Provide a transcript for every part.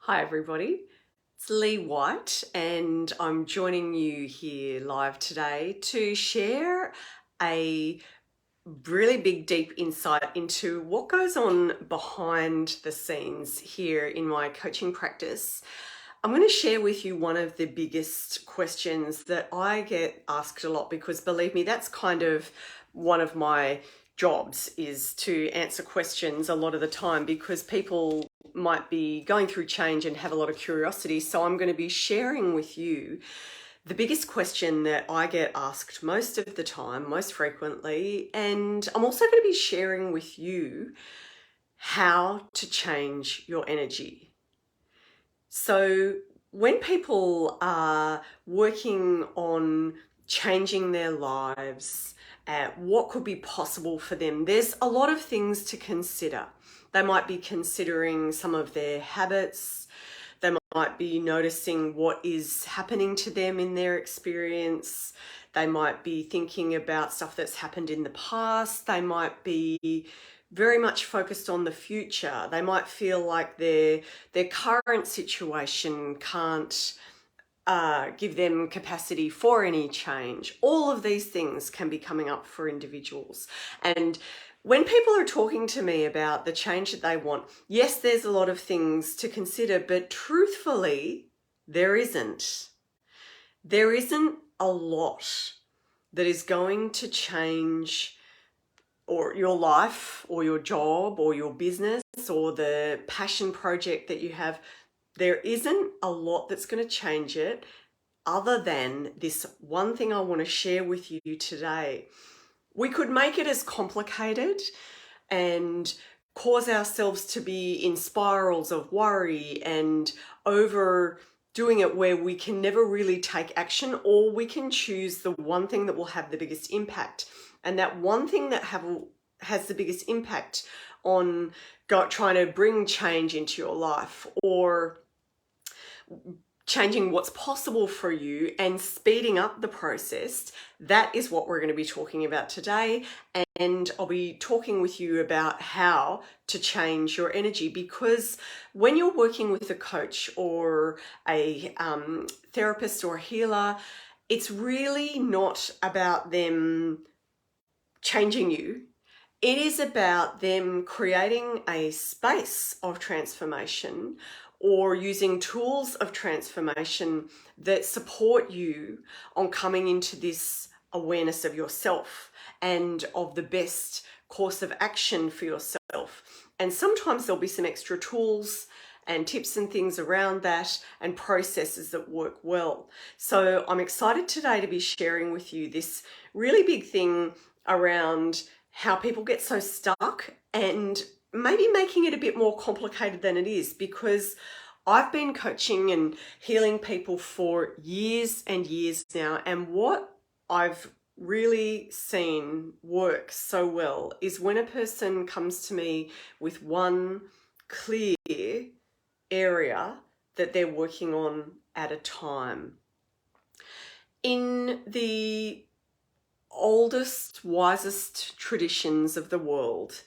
Hi everybody, it's Lee White and I'm joining you here live today to share a really big deep insight into what goes on behind the scenes here in my coaching practice. I'm going to share with you one of the biggest questions that I get asked a lot, because believe me, that's kind of one of my jobs, is to answer questions a lot of the time, because people might be going through change and have a lot of curiosity. So I'm going to be sharing with you the biggest question that I get asked most of the time, most frequently, and I'm also going to be sharing with you how to change your energy. So when people are working on changing their lives, what could be possible for them, there's a lot of things to consider. They might be considering some of their habits. They might be noticing what is happening to them in their experience. They might be thinking about stuff that's happened in the past. They might be very much focused on the future. They might feel like their current situation can't give them capacity for any change. All of these things can be coming up for individuals. And when people are talking to me about the change that they want, yes, there's a lot of things to consider, but truthfully, there isn't. There isn't a lot that is going to change or your life or your job or your business or the passion project that you have. There isn't a lot that's going to change it other than this one thing I want to share with you today. We could make it as complicated and cause ourselves to be in spirals of worry and overdoing it, where we can never really take action, or we can choose the one thing that will have the biggest impact. And that one thing that has the biggest impact on trying to bring change into your life, or changing what's possible for you and speeding up the process, that is what we're going to be talking about today. And I'll be talking with you about how to change your energy, because when you're working with a coach or a therapist or a healer, it's really not about them changing you. It is about them creating a space of transformation, or using tools of transformation that support you on coming into this awareness of yourself and of the best course of action for yourself. And sometimes there'll be some extra tools and tips and things around that and processes that work well. So I'm excited today to be sharing with you this really big thing around how people get so stuck, and maybe making it a bit more complicated than it is, because I've been coaching and healing people for years and years now, and what I've really seen work so well is when a person comes to me with one clear area that they're working on at a time. In the oldest, wisest traditions of the world,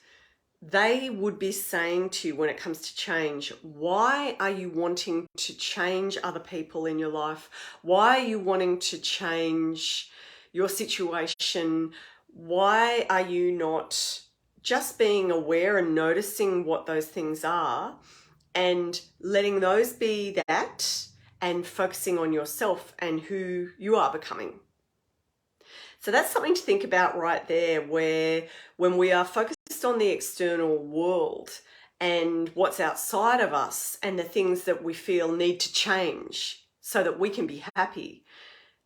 they would be saying to you, when it comes to change, why are you wanting to change other people in your life? Why are you wanting to change your situation? Why are you not just being aware and noticing what those things are and letting those be that, and focusing on yourself and who you are becoming? So that's something to think about right there, where when we are focused on the external world and what's outside of us and the things that we feel need to change so that we can be happy,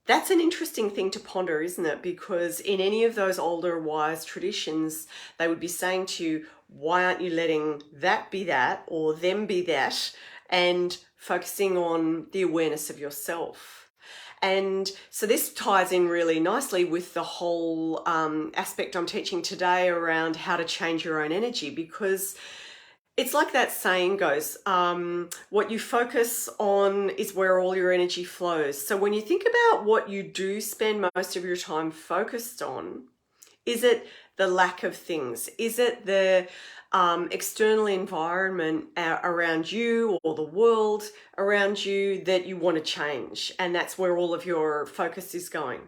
that's an interesting thing to ponder, isn't it? Because in any of those older wise traditions, they would be saying to you, why aren't you letting that be that or them be that, and focusing on the awareness of yourself? And so this ties in really nicely with the whole aspect I'm teaching today around how to change your own energy, because it's like that saying goes, what you focus on is where all your energy flows. So when you think about what you do spend most of your time focused on, Is it the lack of things? Is it the external environment around you or the world around you that you want to change? And that's where all of your focus is going.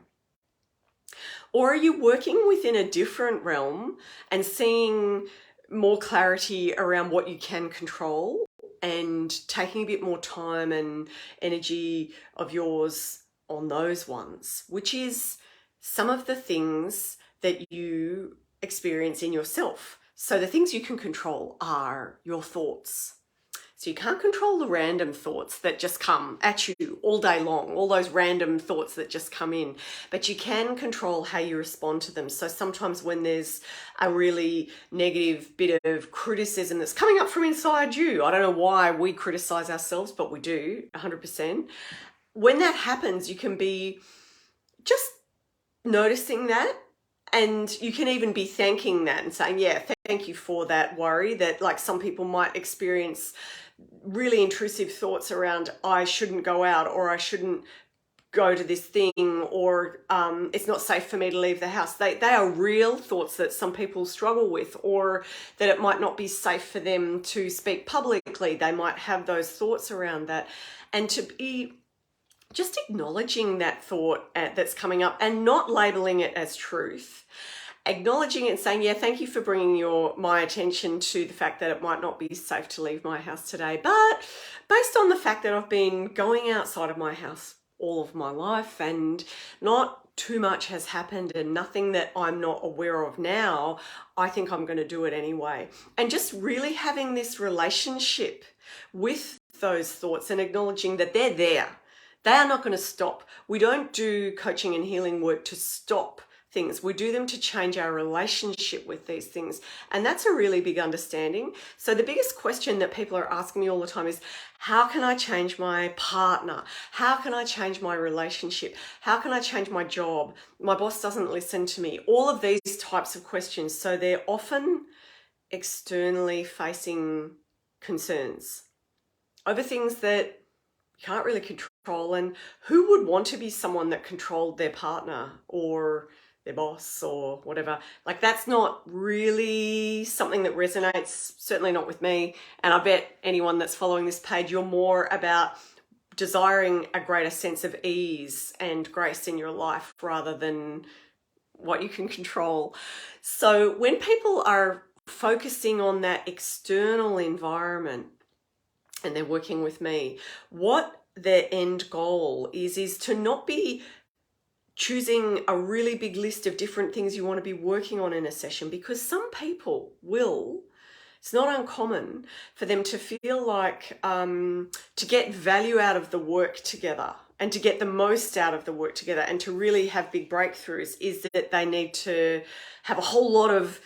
Or are you working within a different realm and seeing more clarity around what you can control and taking a bit more time and energy of yours on those ones, which is some of the things that you experience in yourself. So the things you can control are your thoughts. So you can't control the random thoughts that just come at you all day long, all those random thoughts that just come in, but you can control how you respond to them. So sometimes when there's a really negative bit of criticism that's coming up from inside you, I don't know why we criticize ourselves, but we do 100%. When that happens, you can be just noticing that. And you can even be thanking that and saying, yeah, thank you for that worry. That, like, some people might experience really intrusive thoughts around, I shouldn't go out, or I shouldn't go to this thing, or it's not safe for me to leave the house. They are real thoughts that some people struggle with, or that it might not be safe for them to speak publicly. They might have those thoughts around that. And to be just acknowledging that thought that's coming up and not labeling it as truth, acknowledging it and saying, yeah, thank you for bringing my attention to the fact that it might not be safe to leave my house today. But based on the fact that I've been going outside of my house all of my life and not too much has happened and nothing that I'm not aware of now, I think I'm going to do it anyway. And just really having this relationship with those thoughts and acknowledging that they're there. They are not going to stop. We don't do coaching and healing work to stop things. We do them to change our relationship with these things. And that's a really big understanding. So the biggest question that people are asking me all the time is, how can I change my partner? How can I change my relationship? How can I change my job? My boss doesn't listen to me. All of these types of questions. So they're often externally facing concerns over things that you can't really control. And who would want to be someone that controlled their partner or their boss or whatever? Like, that's not really something that resonates, certainly not with me. And I bet anyone that's following this page, you're more about desiring a greater sense of ease and grace in your life rather than what you can control. So when people are focusing on that external environment, and they're working with me, what their end goal is to not be choosing a really big list of different things you want to be working on in a session, because some people will, it's not uncommon for them to feel like to get value out of the work together and to get the most out of the work together and to really have big breakthroughs is that they need to have a whole lot of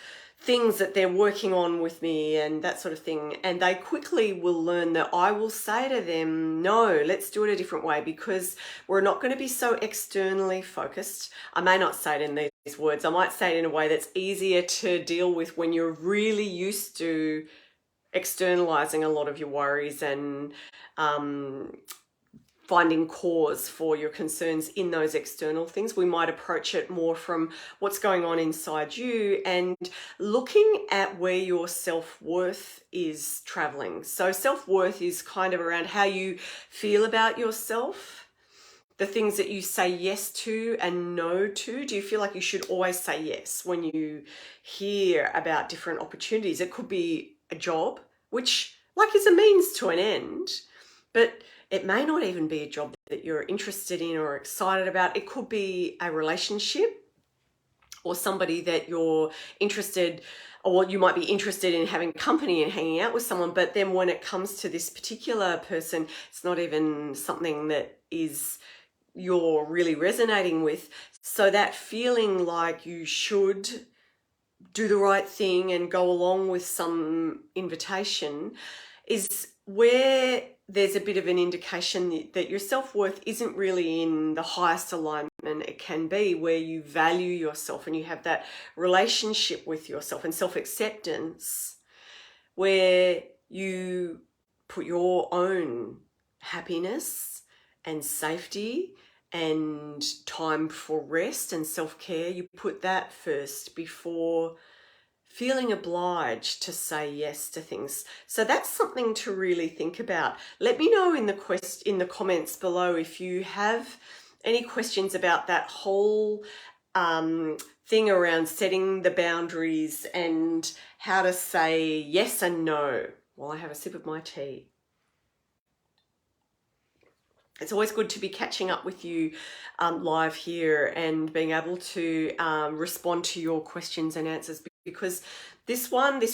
things that they're working on with me and that sort of thing. And they quickly will learn that I will say to them, no, let's do it a different way, because we're not going to be so externally focused. I may not say it in these words. I might say it in a way that's easier to deal with when you're really used to externalizing a lot of your worries and finding cause for your concerns in those external things. We might approach it more from what's going on inside you and looking at where your self-worth is traveling. So self-worth is kind of around how you feel about yourself, the things that you say yes to and no to. Do you feel like you should always say yes when you hear about different opportunities? It could be a job, which like is a means to an end, but it may not even be a job that you're interested in or excited about. It could be a relationship or somebody that you're interested, or you might be interested in having company and hanging out with someone. But then when it comes to this particular person, it's not even something that you're really resonating with. So that feeling like you should do the right thing and go along with some invitation is where there's a bit of an indication that your self-worth isn't really in the highest alignment it can be, where you value yourself and you have that relationship with yourself and self-acceptance, where you put your own happiness and safety and time for rest and self-care. You put that first before feeling obliged to say yes to things. So that's something to really think about. Let me know in the comments below if you have any questions about that whole thing around setting the boundaries and how to say yes and no while I have a sip of my tea. It's always good to be catching up with you live here and being able to respond to your questions and answers, because this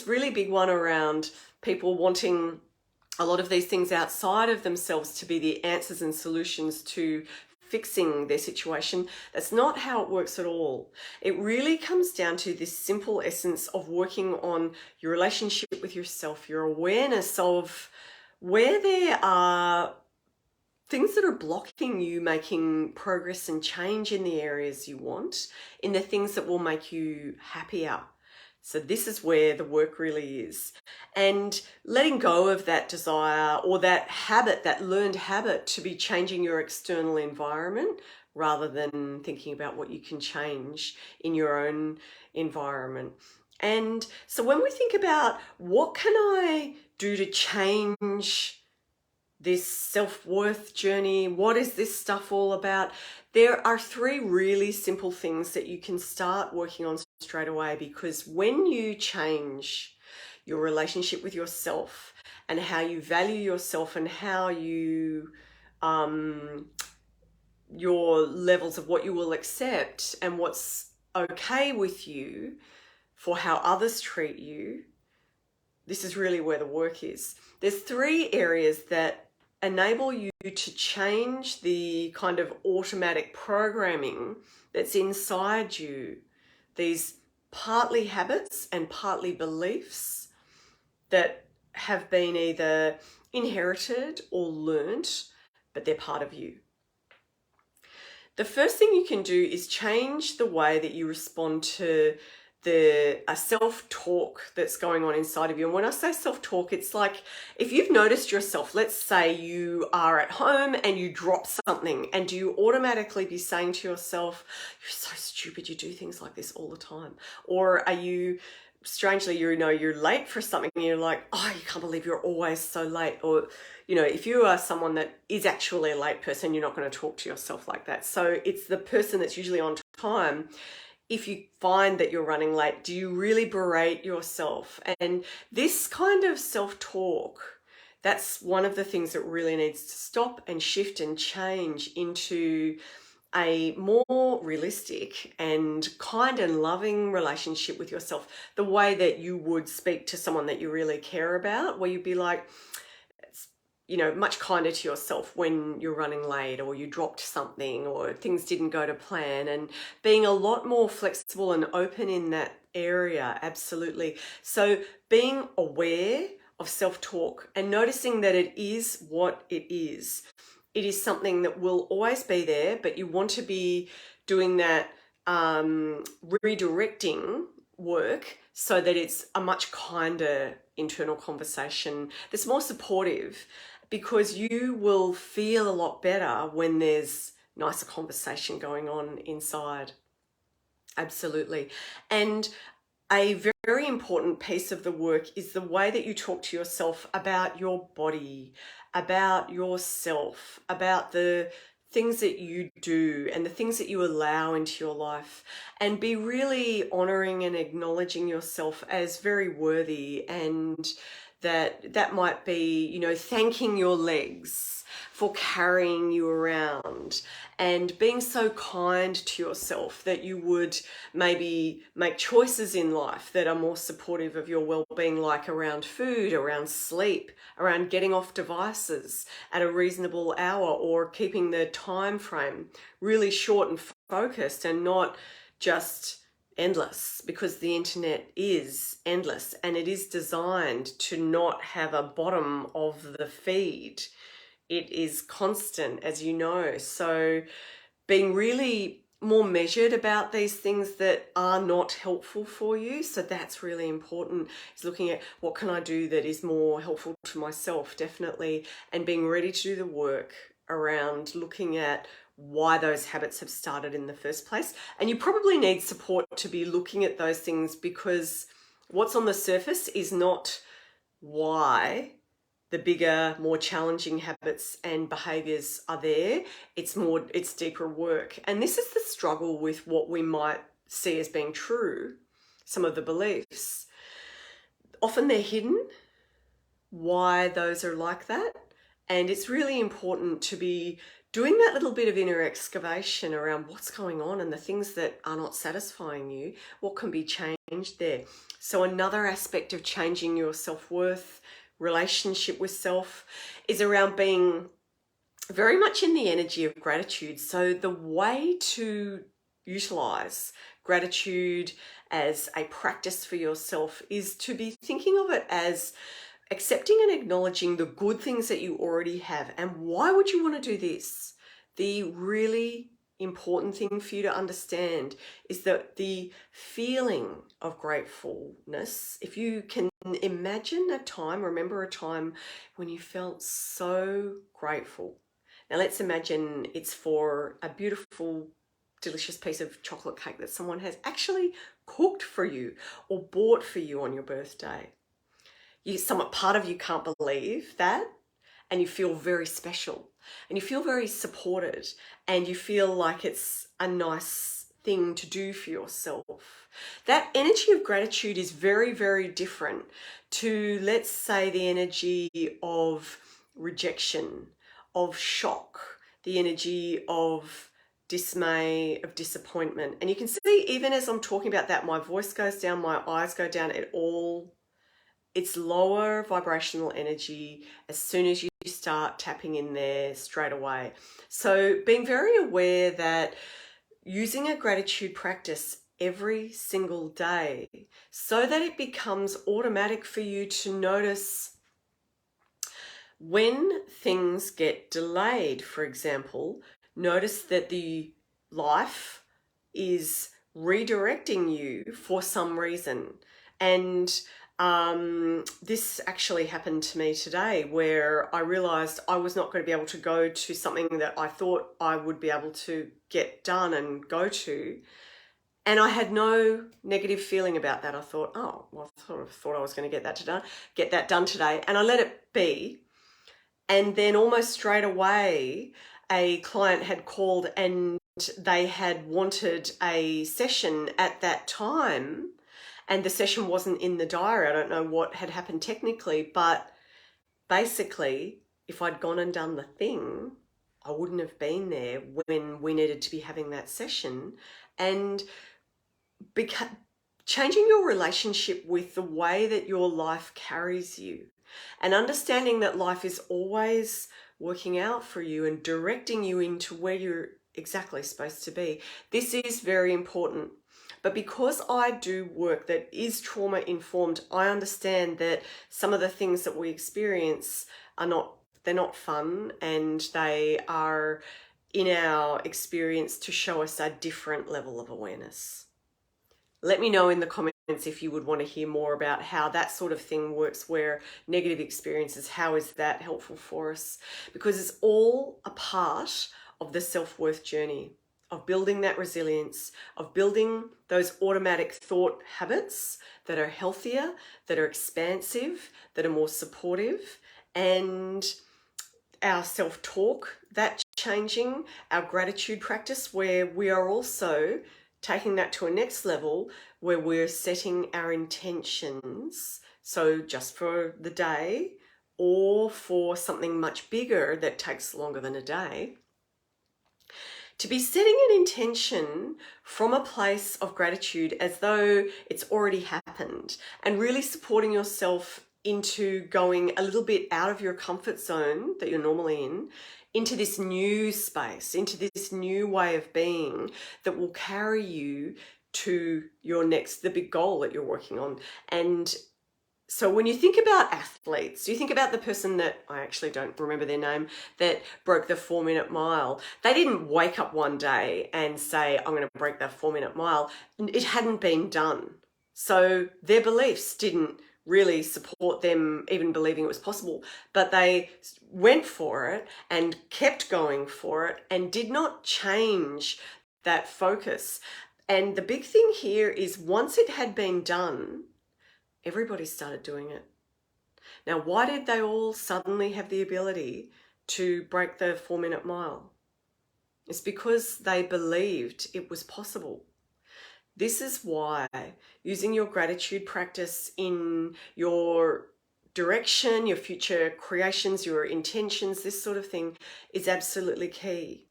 really big one around people wanting a lot of these things outside of themselves to be the answers and solutions to fixing their situation, that's not how it works at all. It really comes down to this simple essence of working on your relationship with yourself, your awareness of where there are things that are blocking you making progress and change in the areas you want, in the things that will make you happier. So this is where the work really is. And letting go of that desire or that habit, that learned habit to be changing your external environment rather than thinking about what you can change in your own environment. And so when we think about what can I do to change this self-worth journey, what is this stuff all about? There are 3 really simple things that you can start working on straight away, because when you change your relationship with yourself and how you value yourself and how you your levels of what you will accept and what's okay with you for how others treat you, this is really where the work is. There's 3 areas that enable you to change the kind of automatic programming that's inside you, these partly habits and partly beliefs that have been either inherited or learnt, but they're part of you. The first thing you can do is change the way that you respond to a self-talk that's going on inside of you. And when I say self-talk, it's like if you've noticed yourself, let's say you are at home and you drop something, and do you automatically be saying to yourself, you're so stupid, you do things like this all the time? Or are you, strangely, you're late for something and you're like, oh, you can't believe you're always so late? Or, if you are someone that is actually a late person, you're not going to talk to yourself like that. So it's the person that's usually on time. If you find that you're running late, do you really berate yourself? And this kind of self-talk, that's one of the things that really needs to stop and shift and change into a more realistic and kind and loving relationship with yourself, the way that you would speak to someone that you really care about, where you'd be like, much kinder to yourself when you're running late or you dropped something or things didn't go to plan, and being a lot more flexible and open in that area. Absolutely. So being aware of self-talk and noticing that it is what it is. It is something that will always be there, but you want to be doing that redirecting work so that it's a much kinder internal conversation that's more supportive, because you will feel a lot better when there's nicer conversation going on inside. Absolutely. And a very important piece of the work is the way that you talk to yourself about your body, about yourself, about the things that you do and the things that you allow into your life, and be really honoring and acknowledging yourself as very worthy. And that might be, thanking your legs for carrying you around, and being so kind to yourself that you would maybe make choices in life that are more supportive of your well-being, like around food, around sleep, around getting off devices at a reasonable hour, or keeping the time frame really short and focused and not just endless, because the internet is endless and it is designed to not have a bottom of the feed. It is constant, as you know. So being really more measured about these things that are not helpful for you. So that's really important, is looking at what can I do that is more helpful to myself, definitely, and being ready to do the work around looking at why those habits have started in the first place. And you probably need support to be looking at those things, because what's on the surface is not why the bigger, more challenging habits and behaviors are there. It's deeper work. And this is the struggle with what we might see as being true, some of the beliefs. Often they're hidden, why those are like that. And it's really important to be doing that little bit of inner excavation around what's going on and the things that are not satisfying you, what can be changed there. So another aspect of changing your self-worth, relationship with self, is around being very much in the energy of gratitude. So the way to utilize gratitude as a practice for yourself is to be thinking of it as accepting and acknowledging the good things that you already have. And why would you want to do this? The really important thing for you to understand is that the feeling of gratefulness, if you can imagine a time, remember a time when you felt so grateful. Now let's imagine it's for a beautiful, delicious piece of chocolate cake that someone has actually cooked for you or bought for you on your birthday. Part of you can't believe that, and you feel very special, and you feel very supported, and you feel like it's a nice thing to do for yourself. That energy of gratitude is very, very different to, let's say, the energy of rejection, of shock, the energy of dismay, of disappointment. And you can see, even as I'm talking about that, my voice goes down, my eyes go down, it's lower vibrational energy as soon as you start tapping in there straight away. So being very aware that using a gratitude practice every single day so that it becomes automatic for you to notice when things get delayed. For example, notice that the life is redirecting you for some reason. And this actually happened to me today, where I realized I was not going to be able to go to something that I thought I would be able to get done and go to. And I had no negative feeling about that. I thought, oh, well, I thought I was going to get that done today. And I let it be. And then almost straight away, a client had called and they had wanted a session at that time. And the session wasn't in the diary. I don't know what had happened technically, but basically, if I'd gone and done the thing, I wouldn't have been there when we needed to be having that session. And changing your relationship with the way that your life carries you, and understanding that life is always working out for you and directing you into where you're exactly supposed to be. This is very important. But because I do work that is trauma informed, I understand that some of the things that we experience they're not fun, and they are in our experience to show us a different level of awareness. Let me know in the comments if you would want to hear more about how that sort of thing works, where negative experiences, how is that helpful for us? Because it's all a part of the self-worth journey, of building that resilience, of building those automatic thought habits that are healthier, that are expansive, that are more supportive, and our self-talk, that changing, our gratitude practice, where we are also taking that to a next level, where we're setting our intentions, so just for the day or for something much bigger that takes longer than a day, to be setting an intention from a place of gratitude as though it's already happened, and really supporting yourself into going a little bit out of your comfort zone that you're normally in, into this new space, into this new way of being that will carry you to the big goal that you're working on. And so when you think about athletes, you think about the person that, I actually don't remember their name, that broke the 4-minute mile. They didn't wake up one day and say, I'm going to break that 4-minute mile. It hadn't been done. So their beliefs didn't really support them even believing it was possible, but they went for it and kept going for it and did not change that focus. And the big thing here is once it had been done, everybody started doing it. Now, why did they all suddenly have the ability to break the 4-minute mile? It's because they believed it was possible. This is why using your gratitude practice in your direction, your future creations, your intentions, this sort of thing is absolutely key,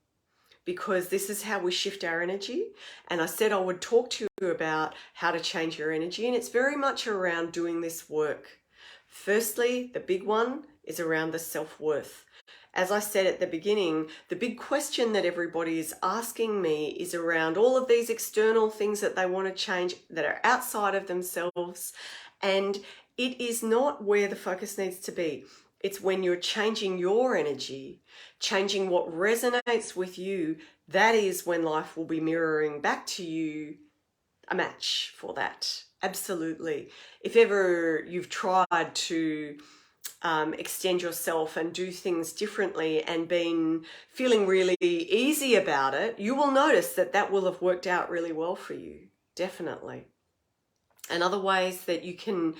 because this is how we shift our energy. And I said I would talk to you about how to change your energy, and it's very much around doing this work. Firstly, the big one is around the self-worth. As I said at the beginning, the big question that everybody is asking me is around all of these external things that they want to change that are outside of themselves. And it is not where the focus needs to be. It's when you're changing your energy, changing what resonates with you, that is when life will be mirroring back to you a match for that. Absolutely. If ever you've tried to extend yourself and do things differently and been feeling really easy about it, you will notice that that will have worked out really well for you, definitely. And other ways that you can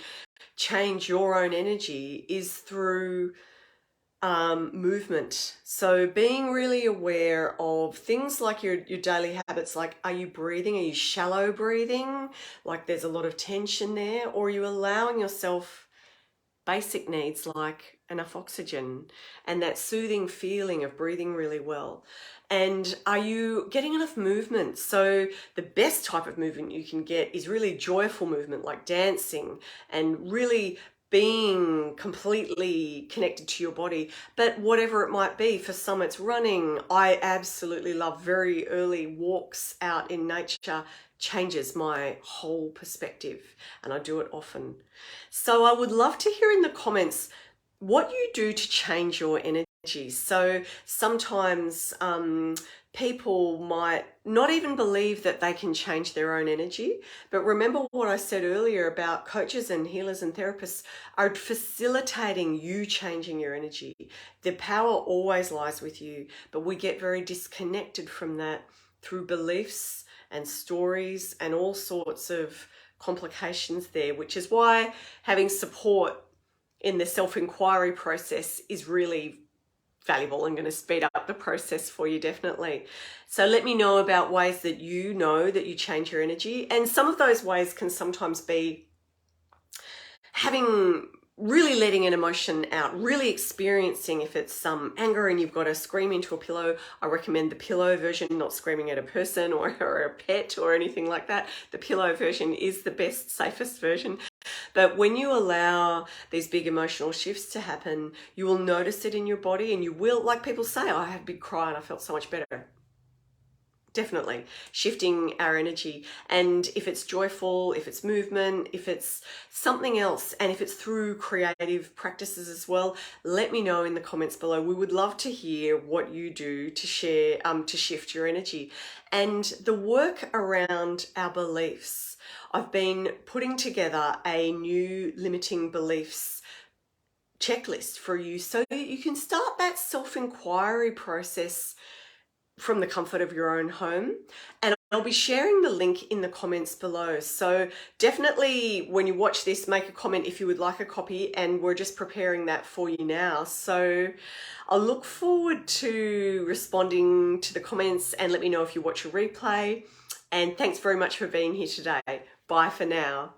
change your own energy is through movement. So being really aware of things like your daily habits, like are you breathing? Are you shallow breathing? Like there's a lot of tension there, or are you allowing yourself basic needs like enough oxygen and that soothing feeling of breathing really well? And are you getting enough movement? So the best type of movement you can get is really joyful movement, like dancing and really being completely connected to your body. But whatever it might be, for some it's running. I absolutely love very early walks out in nature. Changes my whole perspective, and I do it often. So I would love to hear in the comments what you do to change your energy. So sometimes people might not even believe that they can change their own energy. But remember what I said earlier about coaches and healers and therapists are facilitating you changing your energy. The power always lies with you, but we get very disconnected from that through beliefs and stories and all sorts of complications there, which is why having support in the self-inquiry process is really valuable and going to speed up the process for you, definitely. So let me know about ways that you know that you change your energy. And some of those ways can sometimes be really letting an emotion out, really experiencing, if it's some anger and you've got to scream into a pillow, I recommend the pillow version, not screaming at a person or a pet or anything like that. The pillow version is the best, safest version. But when you allow these big emotional shifts to happen, you will notice it in your body, and you will, like people say, I had a big cry and I felt so much better. Definitely shifting our energy. And if it's joyful, if it's movement, if it's something else, and if it's through creative practices as well, let me know in the comments below. We would love to hear what you do to share, to shift your energy. And the work around our beliefs, I've been putting together a new limiting beliefs checklist for you so that you can start that self-inquiry process from the comfort of your own home. And I'll be sharing the link in the comments below. So definitely when you watch this, make a comment if you would like a copy, and we're just preparing that for you now. So I'll look forward to responding to the comments, and let me know if you watch a replay. And thanks very much for being here today. Bye for now.